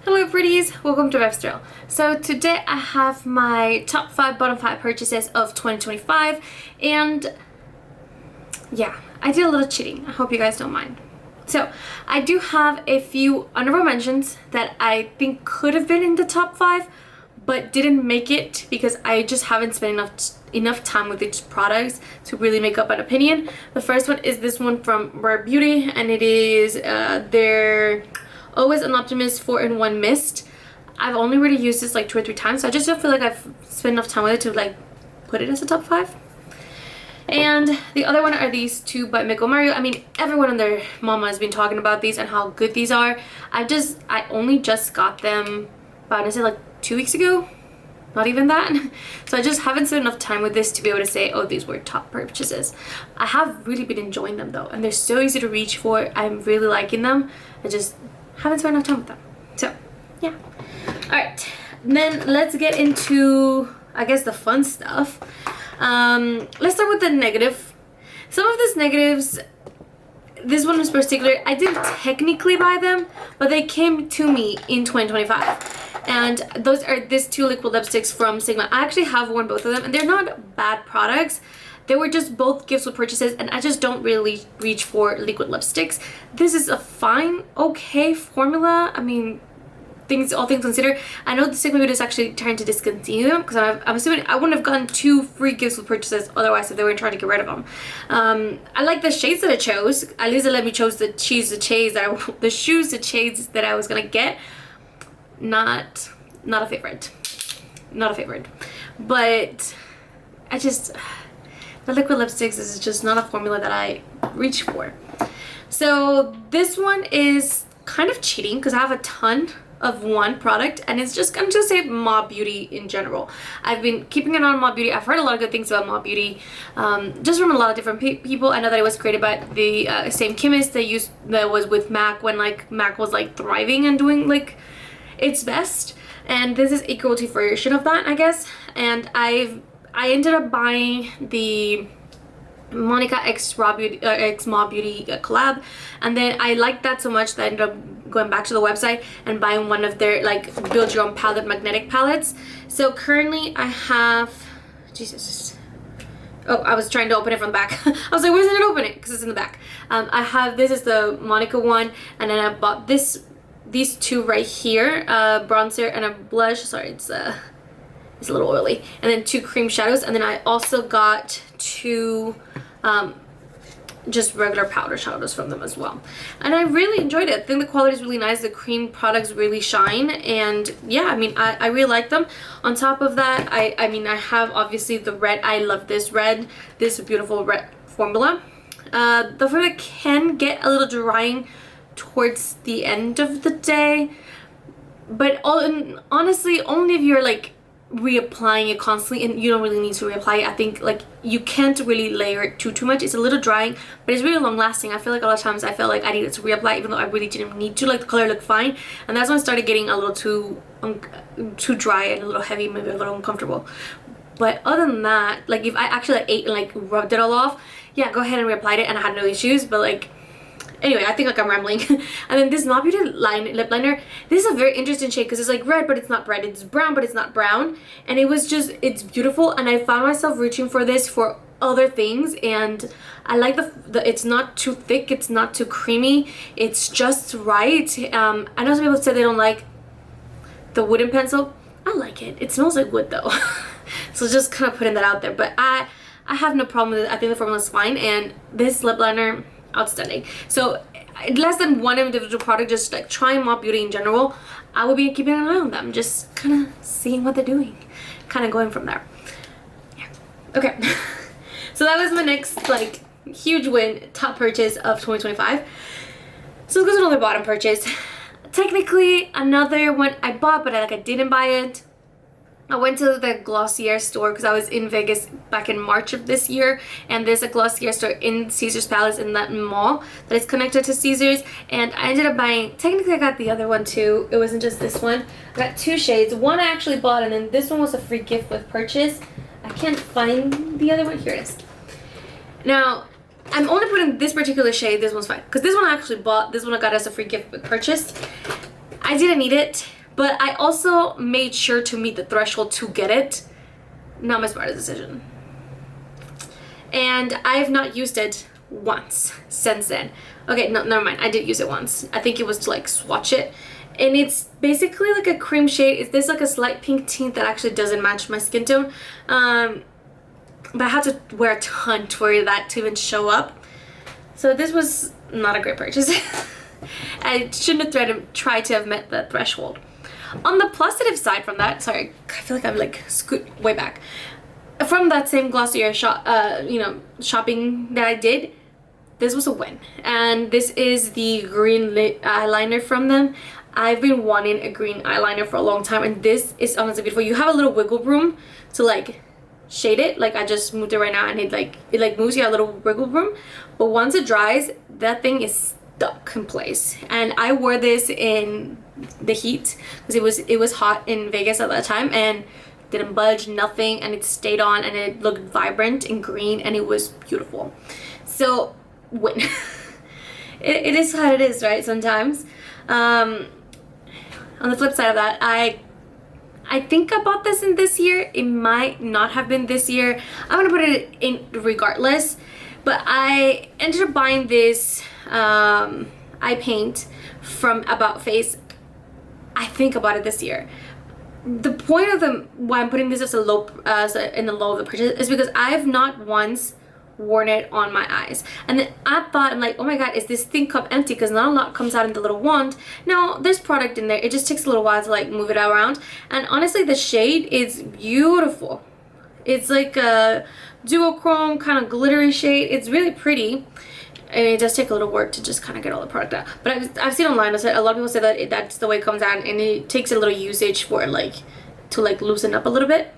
Hello pretties, welcome to Webstyle. So today I have my top 5 bottom 5 purchases of 2025 and yeah, I did a little cheating. I hope you guys don't mind. So I do have a few honorable mentions that I think could have been in the top 5 but didn't make it because I just haven't spent enough time with each products to really make up an opinion. The first one is this one from Rare Beauty and it is their Always an Optimist 4-in-1 Mist. I've only really used this like 2 or 3 times, so I just don't feel like I've spent enough time with it to like put it as a top 5. And the other one are these two by Mario. I mean, everyone and their mama has been talking about these and how good these are. I only just got them about, I say like 2 weeks ago, not even that. So I just haven't spent enough time with this to be able to say, oh, these were top purchases. I have really been enjoying them though, and they're so easy to reach for. I'm really liking them. I just haven't spent enough time with them. So yeah. Alright, then let's get into, I guess, the fun stuff. Let's start with the negative. Some of these negatives, this one in particular, I didn't technically buy them, but they came to me in 2025. And those are these two liquid lipsticks from Sigma. I actually have worn both of them and they're not bad products. They were just both gifts with purchases and I just don't really reach for liquid lipsticks. This is a fine, okay formula. I mean, all things considered. I know the Sigma Beauty is actually trying to discontinue them because I'm assuming I wouldn't have gotten 2 free gifts with purchases otherwise if they were trying to get rid of them. I like the shades that I chose. At least it let me choose the shoes to shades that I was gonna get. Not a favorite. Not a favorite. But I just, the liquid lipsticks is just not a formula that I reach for. So this one is kind of cheating because I have a ton of one product and it's just, I'm just say Mauve Beauty in general. I've been keeping an eye on Mauve Beauty. I've heard a lot of good things about Mauve Beauty, just from a lot of different people. I know that it was created by the same chemist that was with MAC when like MAC was like thriving and doing like its best, and this is a cruelty version of that, I guess. And I ended up buying the Monica X Mauve Beauty collab, and then I liked that so much that I ended up going back to the website and buying one of their like build your own palette magnetic palettes. So currently I have, Jesus, oh, I was trying to open it from the back. I was like, where's it open it? Because it's in the back. I have, this is the Monica one, and then I bought these two right here, bronzer and a blush. Sorry, it's a little oily, and then 2 cream shadows, and then I also got 2 just regular powder shadows from them as well, and I really enjoyed it. I think the quality is really nice. The cream products really shine, and yeah, I mean, I really like them. On top of that, I mean, I have obviously the red. I love this red, this beautiful red formula. The formula can get a little drying towards the end of the day, but honestly, only if you're like reapplying it constantly, and you don't really need to reapply it. I think like you can't really layer it too much. It's a little drying, but it's really long lasting. I feel like a lot of times I felt like I needed to reapply even though I really didn't need to. Like the color looked fine, and that's when I started getting a little too dry and a little heavy, maybe a little uncomfortable. But other than that, like if I actually like ate and like rubbed it all off, yeah, go ahead and reapply it and I had no issues. But like, anyway, I think like I'm rambling. And then this Mauve Beauty lip liner, this is a very interesting shade because it's like red but it's not red, it's brown but it's not brown, and it's beautiful. And I found myself reaching for this for other things, and I like the it's not too thick, it's not too creamy, it's just right. I know some people say they don't like the wooden pencil. I like it. It smells like wood though. So just kind of putting that out there, but I have no problem with it. I think the formula is fine, and this lip liner, outstanding. So less than one individual product, just like trying Mauve Beauty in general, I will be keeping an eye on them, just kind of seeing what they're doing, kind of going from there. Yeah. Okay. So that was my next like huge win, top purchase of 2025. So let's go to another bottom purchase. Technically another one I bought, but I didn't buy it. I went to the Glossier store because I was in Vegas back in March of this year, and there's a Glossier store in Caesar's Palace in that mall that is connected to Caesar's, and I ended up buying, technically I got the other one too, it wasn't just this one. I got 2 shades. One I actually bought, and then this one was a free gift with purchase. I can't find the other one. Here it is. Now, I'm only putting this particular shade, this one's fine, because this one I actually bought, this one I got as a free gift with purchase. I didn't need it, but I also made sure to meet the threshold to get it. Not my smartest decision. And I have not used it once since then. Okay, no, never mind. I did use it once. I think it was to like swatch it. And it's basically like a cream shade. There's like a slight pink tint that actually doesn't match my skin tone. But I had to wear a ton for that to even show up. So this was not a great purchase. I shouldn't have tried to have met the threshold. On the positive side from that, sorry, I feel like I'm like scoot way back. From that same Glossier shopping that I did, this was a win. And this is the green eyeliner from them. I've been wanting a green eyeliner for a long time, and this is honestly beautiful. You have a little wiggle room to like shade it. Like I just moved it right now, and it moves. You have a little wiggle room, but once it dries, that thing is stuck in place. And I wore this in the heat because it was hot in Vegas at that time, and didn't budge, nothing, and it stayed on, and it looked vibrant and green, and it was beautiful. So win. it is how it is, right? Sometimes. On the flip side of that, I think I bought this in this year. It might not have been this year. I'm gonna put it in regardless. But I ended up buying this eye paint from About Face. I think I bought it this year. The point of why I'm putting this as a low, in the low of the purchase is because I have not once worn it on my eyes, and then I thought, I'm like, oh my god, is this thing cup empty? Because not a lot comes out in the little wand. Now there's product in there, it just takes a little while to like move it around, and honestly the shade is beautiful. It's like a duochrome kind of glittery shade. It's really pretty, and it does take a little work to just kind of get all the product out. But I've seen online, a lot of people say that that's the way it comes out, and it takes a little usage for it to loosen up a little bit.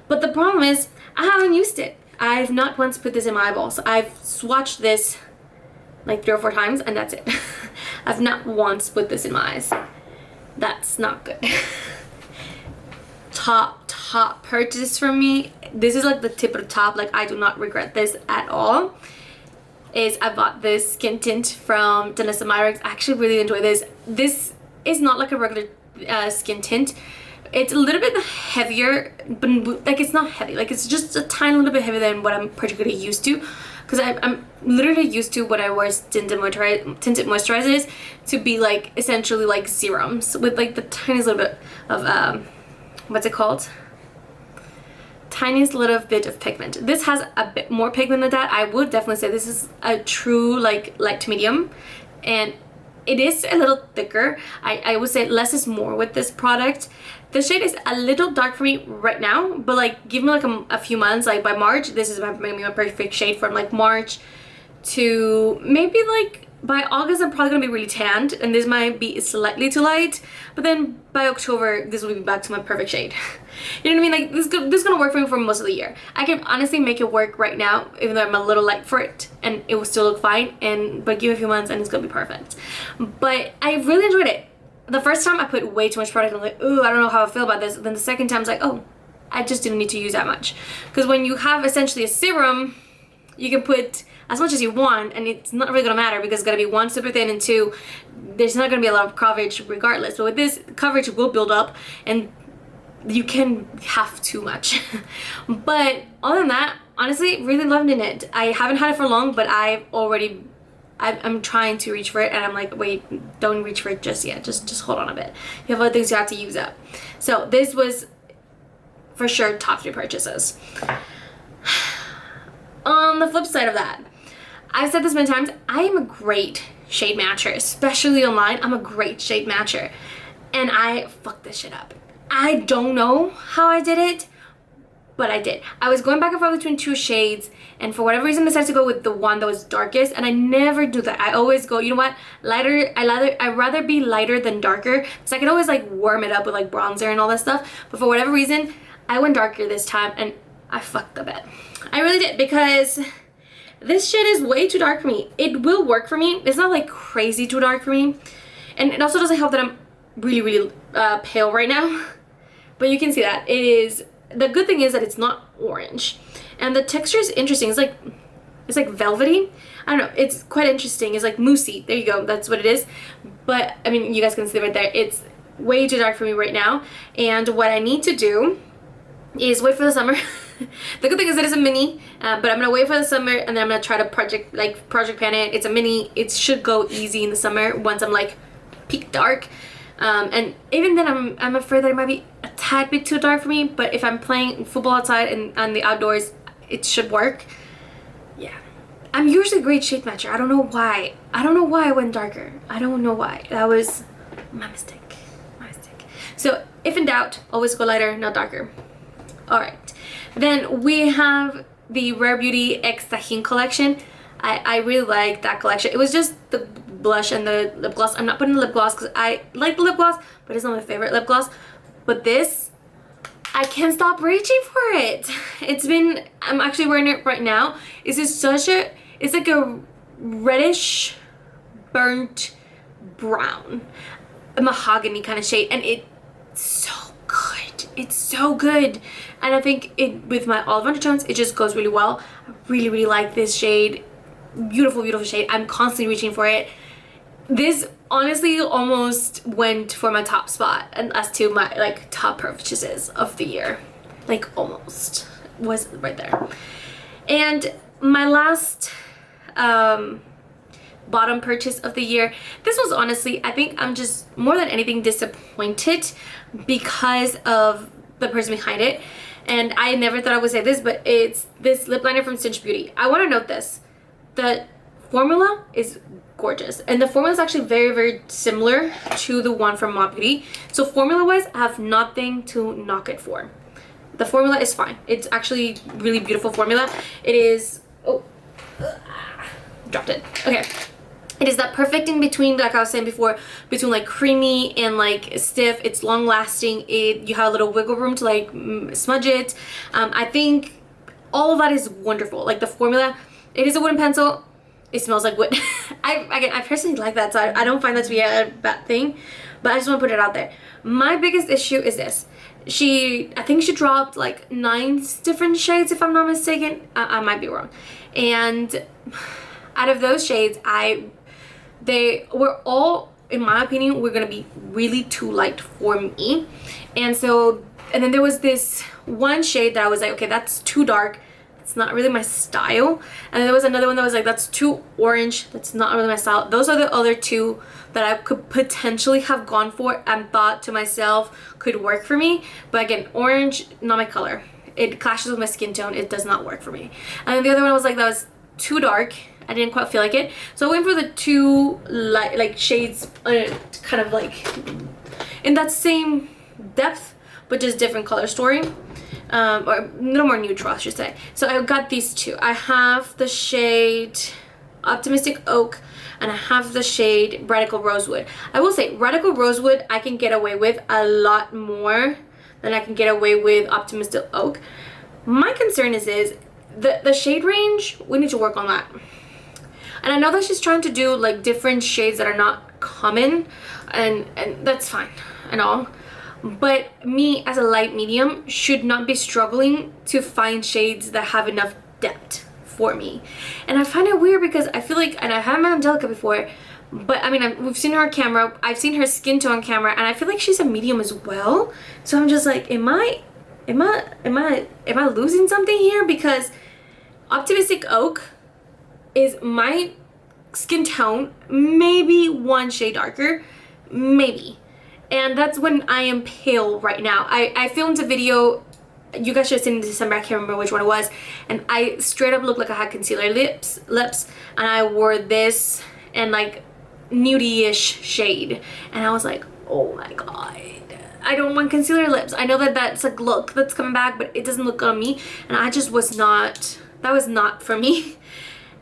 But the problem is I haven't used it. I've not once put this in my eyeballs. I've swatched this like 3 or 4 times, and that's it. I've not once put this in my eyes. That's not good. top purchase from me. This is like the tip of the top. Like I do not regret this at all. Is I bought this skin tint from Danessa Myricks. I actually really enjoy this. This is not like a regular skin tint. It's a little bit heavier, but like it's not heavy. Like it's just a tiny little bit heavier than what I'm particularly used to. Because I'm literally used to what I wear tinted moisturizers to be like essentially like serums with like the tiniest little bit of what's it called? Tiniest little bit of pigment. This has a bit more pigment than that. I would definitely say this is a true like light to medium, and it is a little thicker. I would say less is more with this product. The shade is a little dark for me right now, but like give me like a few months, like by March, this is maybe my perfect shade. From like March to maybe like by August, I'm probably gonna be really tanned, and this might be slightly too light, but then by October this will be back to my perfect shade. You know what I mean? Like this is gonna work for me for most of the year. I can honestly make it work right now, even though I'm a little light for it, and it will still look fine, but give it a few months and it's gonna be perfect. But I really enjoyed it. The first time I put way too much product, I'm like, ooh, I don't know how I feel about this. Then the second time I was like, oh, I just didn't need to use that much. Because when you have essentially a serum, you can put as much as you want, and it's not really gonna matter because it's gonna be 1, super thin, and 2, there's not gonna be a lot of coverage regardless. But with this, coverage will build up, and you can have too much. But other than that, honestly, really loving it. I haven't had it for long, but I'm trying to reach for it, and I'm like, wait, don't reach for it just yet. Just hold on a bit. You have other things you have to use up. So this was for sure top 3 purchases. On the flip side of that, I've said this many times, I am a great shade matcher, especially online. I'm a great shade matcher, and I fucked this shit up. I don't know how I did it, but I did. I was going back and forth between 2 shades, and for whatever reason I decided to go with the one that was darkest, and I never do that. I always go, you know what, lighter. I'd rather be lighter than darker, because I can always like warm it up with like bronzer and all that stuff. But for whatever reason, I went darker this time, and I fucked up it. I really did, because this shit is way too dark for me. It will work for me. It's not like crazy too dark for me, and it also doesn't help that I'm really pale right now. But you can see that it is. The good thing is that it's not orange, and the texture is interesting. It's like velvety. I don't know. It's quite interesting. It's like moussey. There you go. That's what it is. But I mean, you guys can see right there. It's way too dark for me right now. And what I need to do is wait for the summer. The good thing is that it's a mini, but I'm gonna wait for the summer and then I'm gonna try to project pan it. It's a mini. It should go easy in the summer once I'm like peak dark. And even then I'm afraid that it might be a tad bit too dark for me, but if I'm playing football outside and on the outdoors, it should work. Yeah. I'm usually a great shade matcher. I don't know why. I don't know why I went darker. I don't know why. That was my mistake. My mistake. So if in doubt, always go lighter, not darker. Alright. Then we have the Rare Beauty X Tajin collection. I really like that collection. It was just the blush and the lip gloss. I'm not putting the lip gloss because I like the lip gloss, but it's not my favorite lip gloss. But this, I can't stop reaching for it. I'm actually wearing it right now. It's like a reddish, burnt brown, a mahogany kind of shade, and it's so good. It's so good. And I think with my olive undertones, it just goes really well. I really, really like this shade. Beautiful, beautiful shade. I'm constantly reaching for it. This honestly almost went for my top spot and as to my like top purchases of the year. Like almost was right there. And my last bottom purchase of the year, this was honestly, I think I'm just more than anything disappointed because of the person behind it. And I never thought I would say this, but it's this lip liner from Cinch Beauty. I want to note this. The formula is gorgeous, and the formula is actually very, very similar to the one from Mauve Beauty. So formula wise, I have nothing to knock it for. The formula is fine. It's actually really beautiful formula. It is, dropped it. Okay. It is that perfect in between, like I was saying before, between like creamy and like stiff. It's long lasting. You have a little wiggle room to like smudge it. I think all of that is wonderful. Like the formula, it is a wooden pencil. It smells like wood. I personally like that, so I don't find that to be a bad thing, but I just want to put it out there. My biggest issue is this. I think she dropped like 9 different shades, if I'm not mistaken. I might be wrong. And out of those shades, they were all, in my opinion, were gonna be really too light for me. And then there was this one shade that I was like, okay, that's too dark. It's not really my style. And then there was another one that was like, that's too orange. That's not really my style. Those are the other two that I could potentially have gone for and thought to myself could work for me. But again, orange, not my color. It clashes with my skin tone. It does not work for me. And then the other one was like, that was too dark. I didn't quite feel like it. So I went for the two light, like shades, kind of like in that same depth, but just different color story. Or a little more neutral, I should say. So I got these two. I have the shade Optimistic Oak, and I have the shade Radical Rosewood. I will say Radical Rosewood I can get away with a lot more than I can get away with Optimistic Oak. My concern is the shade range, we need to work on that. And I know that she's trying to do like different shades that are not common, and that's fine and all. But me as a light medium should not be struggling to find shades that have enough depth for me. And I find it weird because I feel like, and I haven't met Angelica before, but I mean, we've seen her on camera, I've seen her skin tone on camera, and I feel like she's a medium as well. So I'm just like, am I losing something here? Because Optimistic Oak is my skin tone, maybe one shade darker, maybe. And that's when I am pale right now. I filmed a video, you guys should have seen in December, I can't remember which one it was, and I straight up looked like I had concealer lips, and I wore this and like nudie-ish shade, and I was like, oh my god, I don't want concealer lips. I know that that's a look that's coming back, but it doesn't look good on me, and I just was not, that was not for me.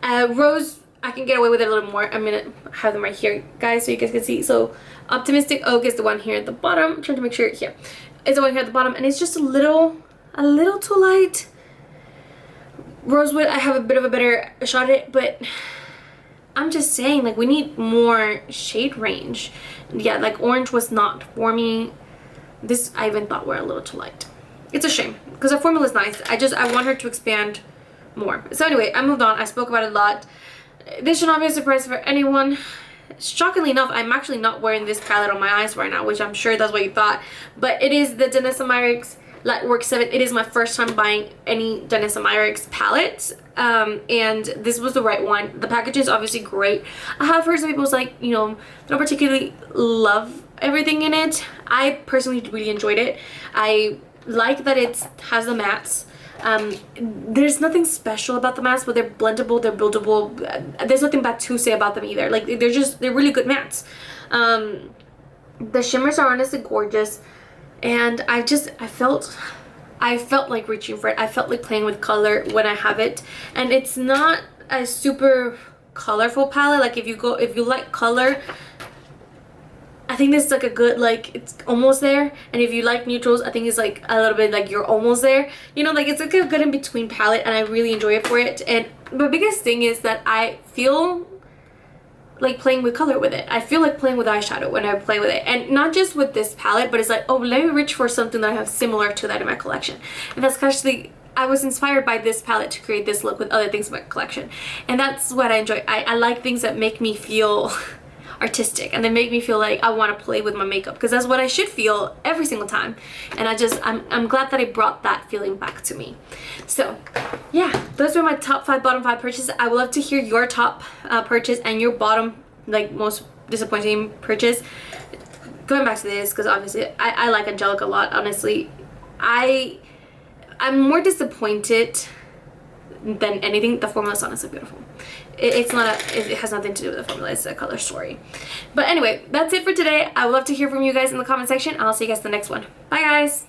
Rose, I can get away with it a little more. I'm gonna have them right here, guys, so you guys can see. So Optimistic Oak is the one here at the bottom. I'm trying to make sure here. It's the one here at the bottom, and it's just a little too light. Rosewood, I have a bit of a better shot at it, but I'm just saying, like, we need more shade range. Yeah, like orange was not for me. This I even thought were a little too light. It's a shame because the formula is nice. I want her to expand more. So anyway, I moved on. I spoke about it a lot. This should not be a surprise for anyone. shockingly enough, I'm actually not wearing this palette on my eyes right now, which I'm sure that's what you thought. But it is the Danessa Myricks Lightworks 7. It is my first time buying any Danessa Myricks palette, and this was the right one. The package is obviously great. I have heard some people's like, you know, don't particularly love everything in it. I personally really enjoyed it. I like that it has the mattes. There's nothing special about the mattes, but they're blendable, they're buildable. There's nothing bad to say about them either. Like, they're really good mattes. The shimmers are honestly gorgeous, and I felt like reaching for it. I felt like playing with color when I have it, and it's not a super colorful palette. Like, if you like color, I think this is like a good, like, it's almost there. And if you like neutrals, I think it's like a little bit like you're almost there. You know, like, it's like a good in between palette, and I really enjoy it for it. And the biggest thing is that I feel like playing with color with it. I feel like playing with eyeshadow when I play with it, and not just with this palette, but it's like, oh, let me reach for something that I have similar to that in my collection. And that's actually, I was inspired by this palette to create this look with other things in my collection, and that's what I enjoy. I like things that make me feel artistic, and they make me feel like I want to play with my makeup, because that's what I should feel every single time. And I'm glad that it brought that feeling back to me. So yeah, those were my top 5 bottom 5 purchases. I would love to hear your top purchase and your bottom, like, most disappointing purchase. Going back to this, because obviously I like Angelic a lot. Honestly, I'm more disappointed than anything. The formula is honestly beautiful. It has nothing to do with the formula. It's a color story. But anyway, that's it for today. I would love to hear from you guys in the comment section. I'll see you guys in the next one. Bye, guys.